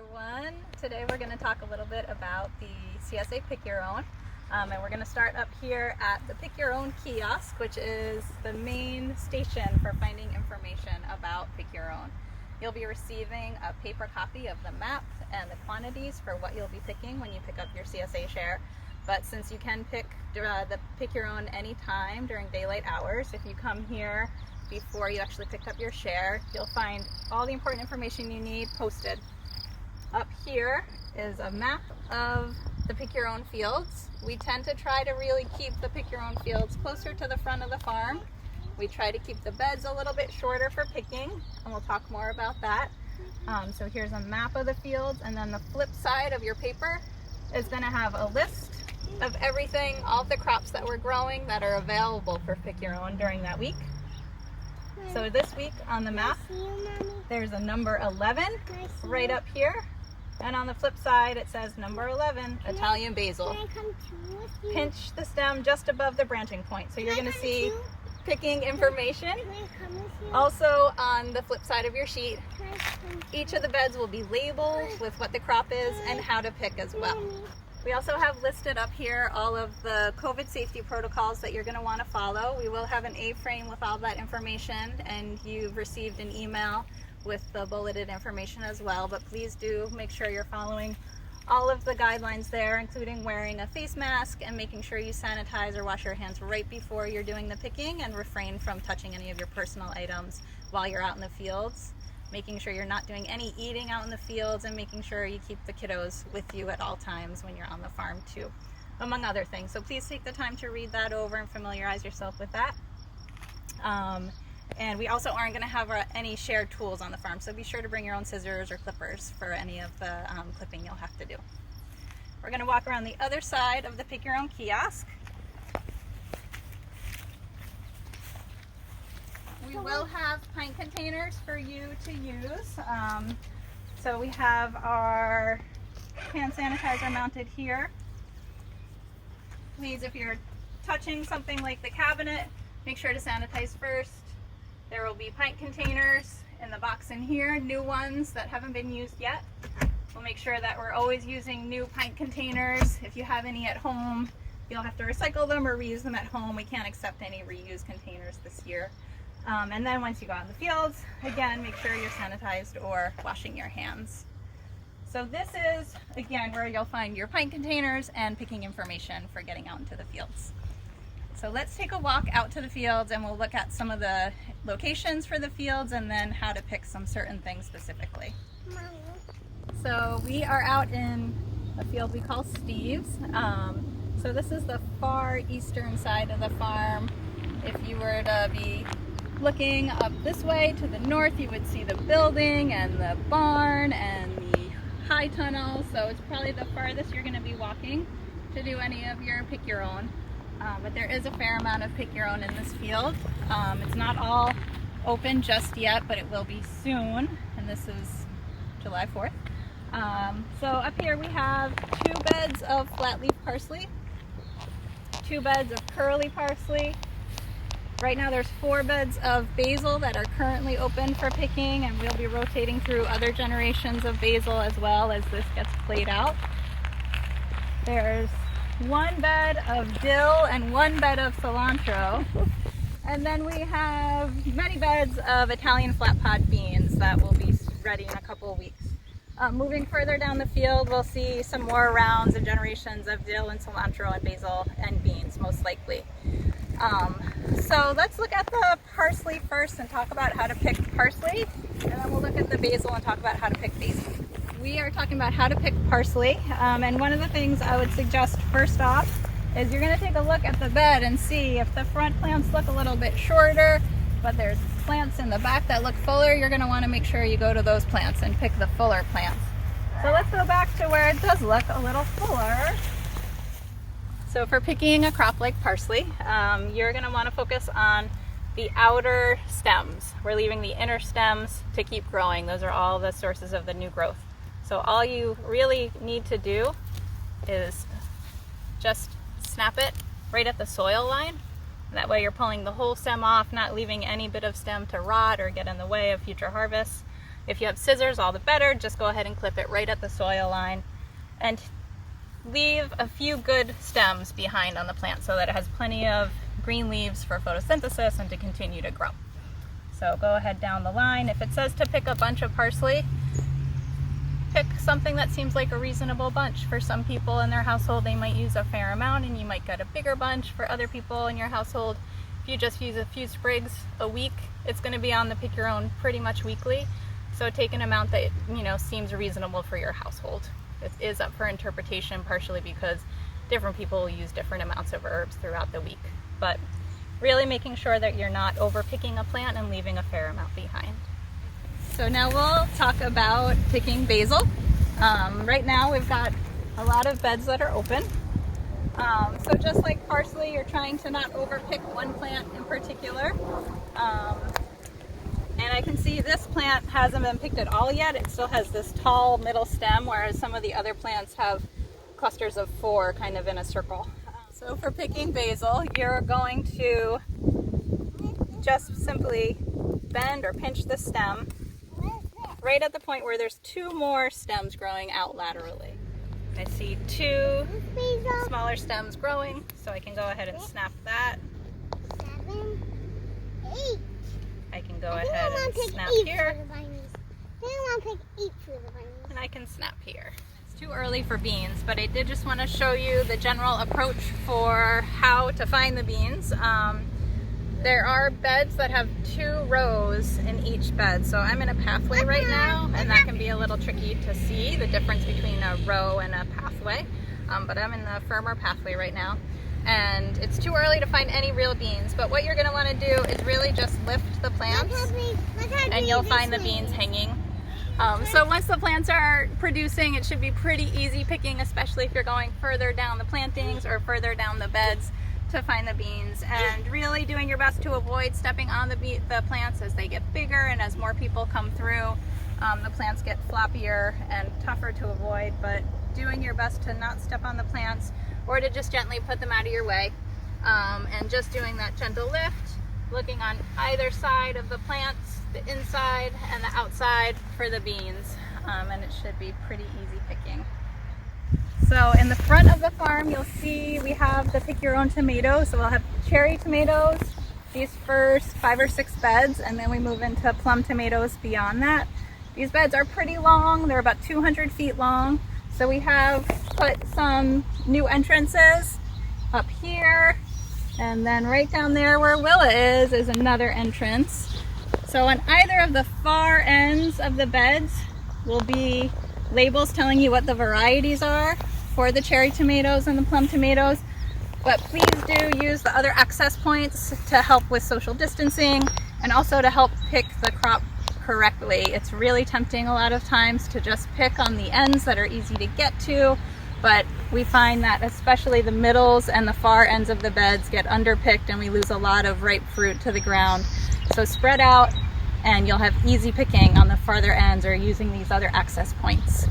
everyone. Today we're going to talk a little bit about the CSA Pick Your Own. And we're going to start up here at the Pick Your Own Kiosk, which is the main station for finding information about Pick Your Own. You'll be receiving a paper copy of the map and the quantities for what you'll be picking when you pick up your CSA share. But since you can pick the Pick Your Own anytime during daylight hours, if you come here before you actually pick up your share, you'll find all the important information you need posted. Up here is a map of the Pick Your Own fields. We tend to try to really keep the Pick Your Own fields closer to the front of the farm. We try to keep the beds a little bit shorter for picking, and we'll talk more about that. So here's a map of the fields, and then the flip side of your paper is going to have a list of everything, all of the crops that we're growing that are available for Pick Your Own during that week. So this week on the map, there's a number 11 right up here. And on the flip side, it says number 11, Italian basil. Pinch the stem just above the branching point. So you're going to see picking information. Also on the flip side of your sheet, each of the beds will be labeled with what the crop is and how to pick as well. We also have listed up here all of the COVID safety protocols that you're going to want to follow. We will have an A-frame with all that information, and you've received an email with the bulleted information as well, but please do make sure you're following all of the guidelines there, including wearing a face mask and making sure you sanitize or wash your hands right before you're doing the picking, and refrain from touching any of your personal items while you're out in the fields. Making sure you're not doing any eating out in the fields, and making sure you keep the kiddos with you at all times when you're on the farm too, among other things. So please take the time to read that over and familiarize yourself with that. And we also aren't going to have any shared tools on the farm, so be sure to bring your own scissors or clippers for any of the clipping you'll have to do. We're going to walk around the other side of the Pick Your Own kiosk. We will have pint containers for you to use. So we have our hand sanitizer mounted here. Please, if you're touching something like the cabinet, make sure to sanitize first. There will be pint containers in the box in here, new ones that haven't been used yet. We'll make sure that we're always using new pint containers. If you have any at home, you'll have to recycle them or reuse them at home. We can't accept any reused containers this year. And then once you go out in the fields, again, make sure you're sanitized or washing your hands. So this is, again, where you'll find your pint containers and picking information for getting out into the fields. So let's take a walk out to the fields, and we'll look at some of the locations for the fields and then how to pick some certain things specifically. So we are out in a field we call Steve's. So this is the far eastern side of the farm. If you were to be looking up this way to the north, you would see the building and the barn and the high tunnel. So it's probably the farthest you're going to be walking to do any of your Pick Your Own. But there is a fair amount of Pick Your Own in this field. It's not all open just yet, but it will be soon. And this is July 4th. So up here we have 2 beds of flat leaf parsley, 2 beds of curly parsley. Right now there's 4 beds of basil that are currently open for picking, and we'll be rotating through other generations of basil as well as this gets played out. There's 1 bed of dill and 1 bed of cilantro. And then we have many beds of Italian flat pod beans that will be ready in a couple of weeks. Moving further down the field, we'll see some more rounds and generations of dill and cilantro and basil and beans, most likely. So let's look at the parsley first and talk about how to pick parsley, and then we'll look at the basil and talk about how to pick basil. We are talking about how to pick parsley, and one of the things I would suggest first off is you're going to take a look at the bed and see if the front plants look a little bit shorter, but there's plants in the back that look fuller. You're going to want to make sure you go to those plants and pick the fuller plants. So let's go back to where it does look a little fuller. So for picking a crop like parsley, you're going to want to focus on the outer stems. We're leaving the inner stems to keep growing. Those are all the sources of the new growth. So all you really need to do is just snap it right at the soil line. That way you're pulling the whole stem off, not leaving any bit of stem to rot or get in the way of future harvests. If you have scissors, all the better. Just go ahead and clip it right at the soil line and leave a few good stems behind on the plant so that it has plenty of green leaves for photosynthesis and to continue to grow. So go ahead down the line. If it says to pick a bunch of parsley, pick something that seems like a reasonable bunch. For some people in their household, they might use a fair amount and you might get a bigger bunch. For other people in your household, if you just use a few sprigs a week, it's going to be on the pick your own pretty much weekly. So take an amount that, you know, seems reasonable for your household. It is up for interpretation, partially because different people use different amounts of herbs throughout the week. But really making sure that you're not over picking a plant and leaving a fair amount behind. So now we'll talk about picking basil. Right now we've got a lot of beds that are open. So just like parsley, you're trying to not overpick one plant in particular. And I can see this plant hasn't been picked at all yet. It still has this tall middle stem, whereas some of the other plants have clusters of 4 kind of in a circle. So for picking basil, you're going to just simply bend or pinch the stem right at the point where there's 2 more stems growing out laterally. I see 2 smaller stems growing, so I can go ahead and snap that. 7, 8. I can go ahead and snap here. And I can snap here. It's too early for beans, but I did just want to show you the general approach for how to find the beans. There are beds that have 2 rows in each bed. So I'm in a pathway right now, and that can be a little tricky to see the difference between a row and a pathway. But I'm in the firmer pathway right now. And it's too early to find any real beans, but what you're going to want to do is really just lift the plants and you'll find the beans hanging. So once the plants are producing, it should be pretty easy picking, especially if you're going further down the plantings or further down the beds to find the beans, and really doing your best to avoid stepping on the plants as they get bigger and as more people come through. The plants get floppier and tougher to avoid, but doing your best to not step on the plants or to just gently put them out of your way, and just doing that gentle lift, looking on either side of the plants, the inside and the outside for the beans, and it should be pretty easy picking. So in the front of the farm, you'll see we have the pick your own tomatoes. So we'll have cherry tomatoes, these first 5 or 6 beds, and then we move into plum tomatoes beyond that. These beds are pretty long, they're about 200 feet long. So we have put some new entrances up here, and then right down there where Willa is another entrance. So on either of the far ends of the beds will be labels telling you what the varieties are for the cherry tomatoes and the plum tomatoes. But please do use the other access points to help with social distancing and also to help pick the crop correctly. It's really tempting a lot of times to just pick on the ends that are easy to get to, but we find that especially the middles and the far ends of the beds get underpicked and we lose a lot of ripe fruit to the ground. So spread out and you'll have easy picking on the farther ends or using these other access points.